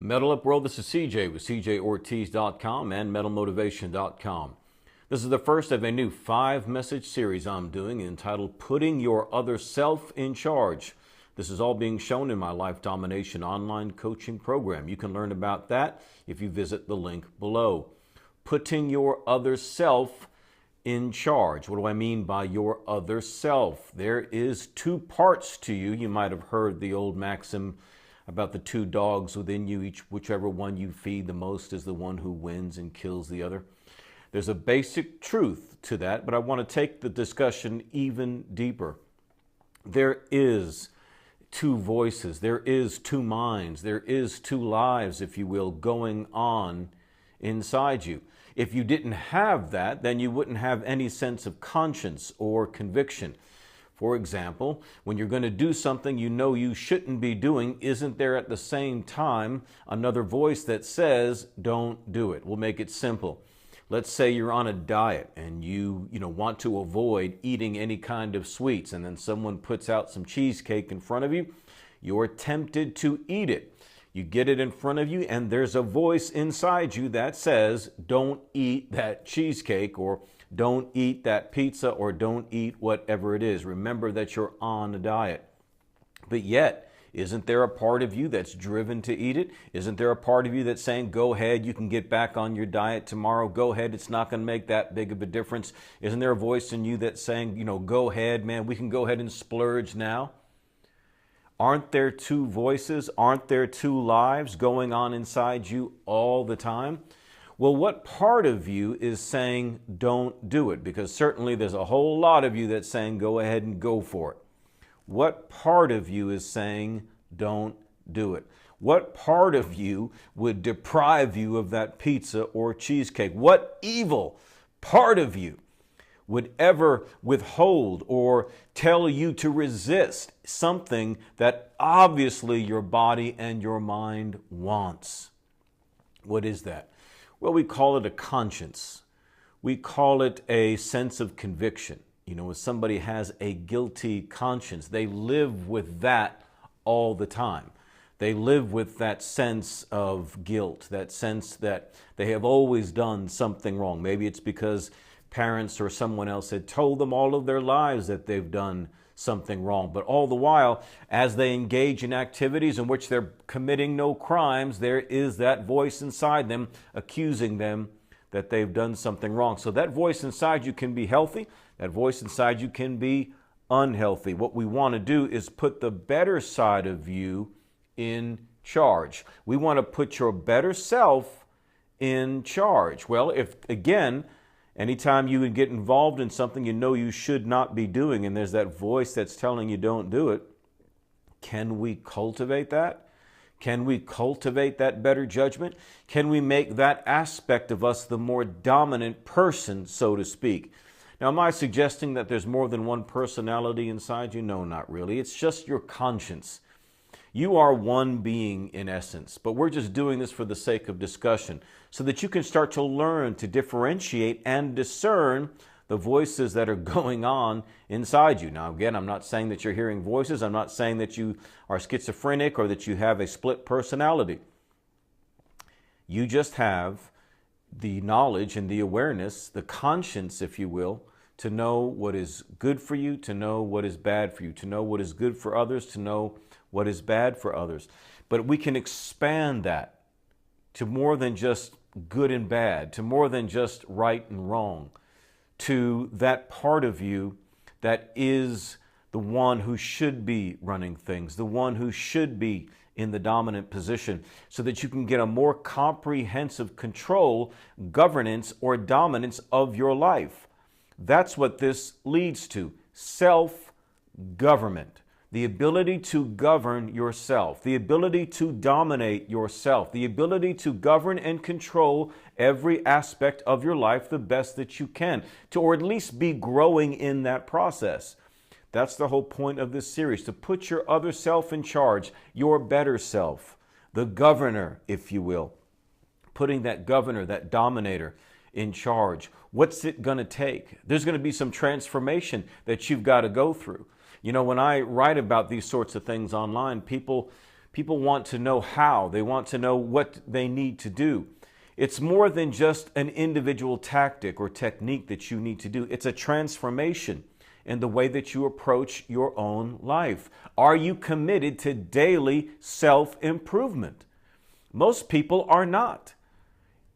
Metal Up World, this is CJ with CJOrtiz.com and MetalMotivation.com. This is the first of a new 5-message series I'm doing entitled Putting Your Other Self in Charge. This is all being shown in my Life Domination online coaching program. You can learn about that if you visit the link below. Putting your other self in charge. What do I mean by your other self? There is two parts to you. You might have heard the old maxim about the two dogs within you, whichever one you feed the most is the one who wins and kills the other. There's a basic truth to that, but I want to take the discussion even deeper. There is two voices, there is two minds, there is two lives, if you will, going on inside you. If you didn't have that, then you wouldn't have any sense of conscience or conviction. For example, when you're going to do something you know you shouldn't be doing, isn't there at the same time another voice that says, don't do it? We'll make it simple. Let's say you're on a diet and you want to avoid eating any kind of sweets, and then someone puts out some cheesecake in front of you. You're tempted to eat it. You get it in front of you and there's a voice inside you that says, don't eat that cheesecake, or don't eat that pizza, or don't eat whatever it is. Remember that you're on a diet. But yet, isn't there a part of you that's driven to eat it? Isn't there a part of you that's saying, go ahead, you can get back on your diet tomorrow. Go ahead, it's not going to make that big of a difference. Isn't there a voice in you that's saying, go ahead, man, we can go ahead and splurge now? Aren't there two voices? Aren't there two lives going on inside you all the time? Well, what part of you is saying don't do it? Because certainly there's a whole lot of you that's saying go ahead and go for it. What part of you is saying don't do it? What part of you would deprive you of that pizza or cheesecake? What evil part of you would ever withhold or tell you to resist something that obviously your body and your mind wants? What is that? Well, we call it a conscience. We call it a sense of conviction. When somebody has a guilty conscience, they live with that all the time. They live with that sense of guilt, that sense that they have always done something wrong. Maybe it's because parents or someone else had told them all of their lives that they've done something wrong. But all the while, as they engage in activities in which they're committing no crimes, there is that voice inside them accusing them that they've done something wrong. So that voice inside you can be healthy. That voice inside you can be unhealthy. What we want to do is put the better side of you in charge. We want to put your better self in charge. Well, anytime you would get involved in something you know you should not be doing, and there's that voice that's telling you don't do it, can we cultivate that? Can we cultivate that better judgment? Can we make that aspect of us the more dominant person, so to speak? Now, am I suggesting that there's more than one personality inside you? No, not really. It's just your conscience. You are one being in essence, but we're just doing this for the sake of discussion so that you can start to learn to differentiate and discern the voices that are going on inside you. Now, again, I'm not saying that you're hearing voices. I'm not saying that you are schizophrenic or that you have a split personality. You just have the knowledge and the awareness, the conscience, if you will, to know what is good for you, to know what is bad for you, to know what is good for others, to know what is bad for others. But we can expand that to more than just good and bad, to more than just right and wrong, to that part of you that is the one who should be running things, the one who should be in the dominant position, so that you can get a more comprehensive control, governance, or dominance of your life. That's what this leads to: self-government. The ability to govern yourself, the ability to dominate yourself, the ability to govern and control every aspect of your life the best that you can, or at least be growing in that process. That's the whole point of this series, to put your other self in charge, your better self, the governor, if you will. Putting that governor, that dominator in charge. What's it going to take? There's going to be some transformation that you've got to go through. When I write about these sorts of things online, people People want to know how. They want to know what they need to do. It's more than just an individual tactic or technique that you need to do. It's a transformation in the way that you approach your own life. Are you committed to daily self-improvement? Most people are not.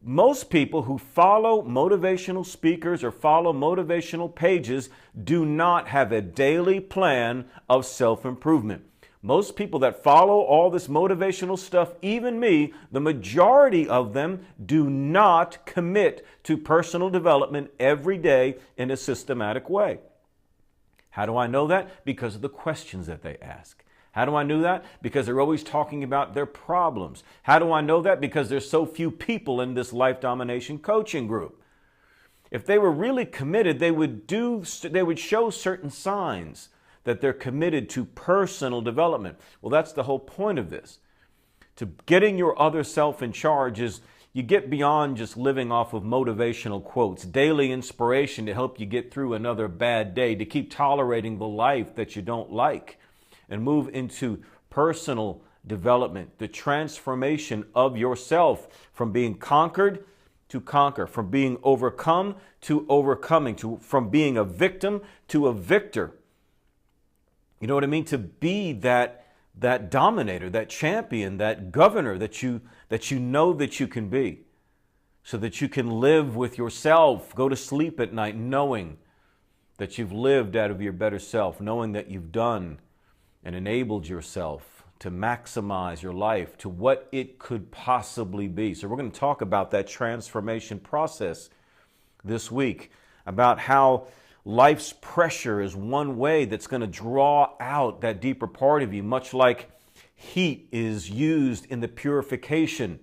Most people who follow motivational speakers or follow motivational pages do not have a daily plan of self-improvement. Most people that follow all this motivational stuff, even me, the majority of them do not commit to personal development every day in a systematic way. How do I know that? Because of the questions that they ask. How do I know that? Because they're always talking about their problems. How do I know that? Because there's so few people in this Life Domination coaching group. If they were really committed, they would show certain signs that they're committed to personal development. Well, that's the whole point of this. To getting your other self in charge is you get beyond just living off of motivational quotes, daily inspiration to help you get through another bad day, to keep tolerating the life that you don't like, and move into personal development, the transformation of yourself from being conquered to conquer, from being overcome to overcoming, from being a victim to a victor. You know what I mean? To be that dominator, that champion, that governor that you know that you can be, so that you can live with yourself, go to sleep at night knowing that you've lived out of your better self, knowing that you've done and enabled yourself to maximize your life to what it could possibly be. So we're going to talk about that transformation process this week, about how life's pressure is one way that's going to draw out that deeper part of you, much like heat is used in the purification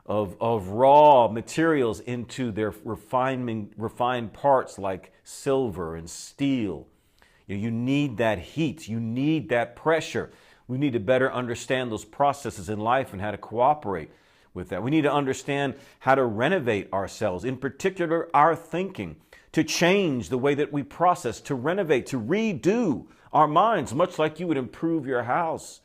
of raw materials into their refined parts like silver and steel. You need that heat. You need that pressure. We need to better understand those processes in life and how to cooperate with that. We need to understand how to renovate ourselves, in particular our thinking, to change the way that we process, to renovate, to redo our minds, much like you would improve your house,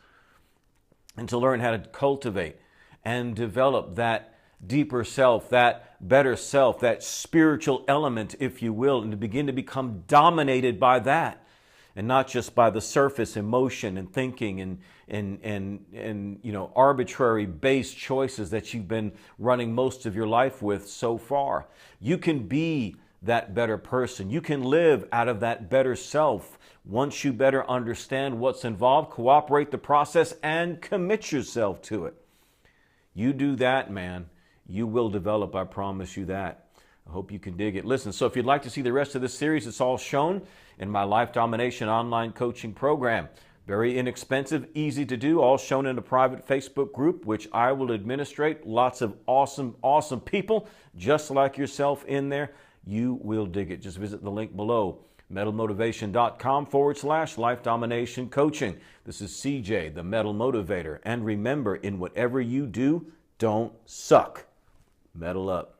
and to learn how to cultivate and develop that deeper self, that better self, that spiritual element, if you will, and to begin to become dominated by that, and not just by the surface emotion and thinking and arbitrary base choices that you've been running most of your life with so far. You can be that better person. You can live out of that better self once you better understand what's involved, cooperate the process, and commit yourself to it. You do that, man, you will develop, I promise you that. I hope you can dig it. Listen, so if you'd like to see the rest of this series, it's all shown in my Life Domination online coaching program. Very inexpensive, easy to do, all shown in a private Facebook group, which I will administrate. Lots of awesome people just like yourself in there. You will dig it. Just visit the link below, metalmotivation.com/Life Domination Coaching. This is CJ, the Metal Motivator. And remember, in whatever you do, don't suck. Metal up.